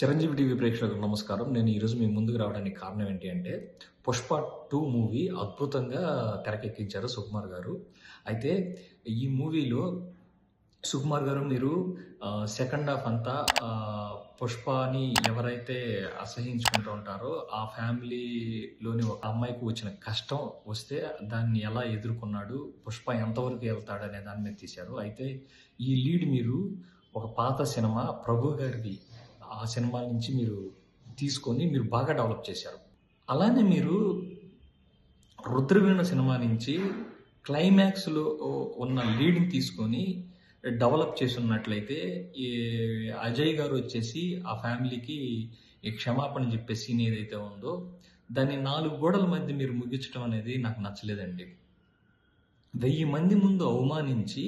Chiranjeevi TV ప్రేక్షకులకు నమస్కారం. నేను ఈరోజు మీ ముందుకు రావడానికి కారణం ఏంటి అంటే, 'పుష్ప 2' మూవీ అద్భుతంగా తెరకెక్కించారు సుకుమార్ గారు. అయితే ఈ మూవీలో సుకుమార్ గారు మీరు సెకండ్ హాఫ్ అంతా 'పుష్పని' ఎవరైతే అసహించుకుంటూ ఉంటారో, ఆ ఫ్యామిలీలోని ఒక అమ్మాయికి వచ్చిన కష్టం వస్తే దాన్ని ఎలా ఎదుర్కొన్నాడు, 'పుష్ప' ఎంతవరకు ఎళ్తాడనే దాని మీద తీశారు. అయితే ఈ లీడ్ మీరు ఒక పాత సినిమా 'ప్రభు' గారిది ఆ సినిమా నుంచి మీరు తీసుకొని మీరు బాగా డెవలప్ చేశారు. అలానే మీరు 'రుద్రవీణ' సినిమా నుంచి క్లైమాక్స్‌లో ఉన్న లీడ్‌ని తీసుకొని డెవలప్ చేసున్నట్లయితే ఈ అజయ్ గారు వచ్చేసి ఆ ఫ్యామిలీకి ఈ క్షమాపణ చెప్పే సీన్ ఏదైతే ఉందో దాన్ని 4 గోడల మధ్య మీరు ముగించడం అనేది నాకు నచ్చలేదండి. 1000 మంది ముందు అవమానించి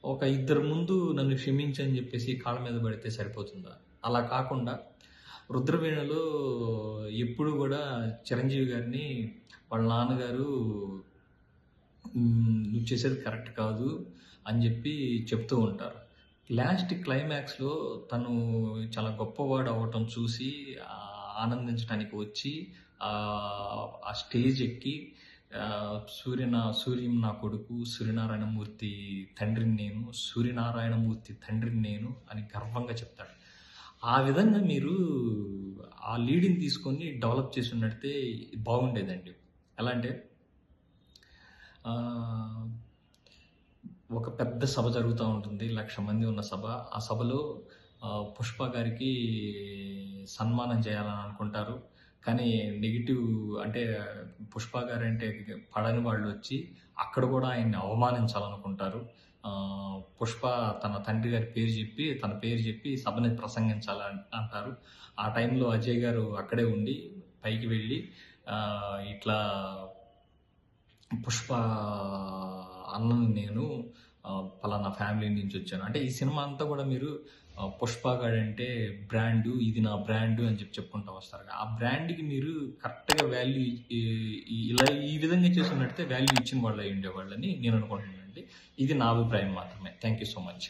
ఒక ఇద్దరు ముందు నన్ను క్షమించని చెప్పేసి కాళ్ళ మీద పడితే సరిపోతుందా? అలా కాకుండా 'రుద్రవీణలో' ఎప్పుడు గూడా చిరంజీవి గారిని వాళ్ళ నాన్నగారు "నువ్వు చేసేది కరెక్ట్ కాదు" అని జెప్పి చెప్తూ ఉంటారు. లాస్ట్ క్లైమాక్స్‌లో తను చాలా గొప్పవాడు అవ్వటం చూసి ఆనందించడానికి వచ్చి ఆ స్టేజ్ ఎక్కి సూర్యం నా కొడుకు, సూర్యనారాయణమూర్తి తండ్రిని నేను, సూర్యనారాయణమూర్తి తండ్రిని నేను అని గర్వంగా చెప్తాడు. ఆ విధంగా మీరు ఆ లీడ్‌ని తీసుకొని డెవలప్ చేసున్నట్టే బాగుండేదండి. ఎలా అంటే ఆహ్, ఒక పెద్ద సభ జరుగుతా ఉంటుంది. 1,00,000 మంది ఉన్న సభ. ఆ సభలో 'పుష్ప' గారికి సన్మానం చేయాలని అనుకుంటారు. కానీ నెగెటివ్ అంటే 'పుష్ప' గారంటే పడని వాళ్ళొచ్చి అక్కడ గూడా ఆయన్ని అవమానించాలనుకుంటారు. 'పుష్ప' తన తండ్రి గారి పేరు జెప్పి, తన పేరు జెప్పి సభని ప్రసంగించాలని అంటారు. ఆ టైంలో అజయ్ గారు అక్కడే ఉండి పైకి వెళ్ళి ఇట్లా 'పుష్ప' అన్నని నేను పలానా ఫ్యామిలీ నుంచి వచ్చాను. అంటే ఈ సినిమా అంతా గూడా మీరు 'పుష్ప' గాడంటే బ్రాండు, ఇది నా బ్రాండు అని చెప్పుకుంటా వస్తారు. ఆ బ్రాండ్‌కి మీరు కరెక్ట్‌గా వాల్యూ ఇలా ఈ విధంగా చేసున్నట్టయితే వాల్యూ ఇచ్చిన వాళ్ళు అయ్యుండేవాళ్ళని నేను అనుకుంటున్నానండి. ఇది నా అభిప్రాయం మాత్రమే. Thank you so much.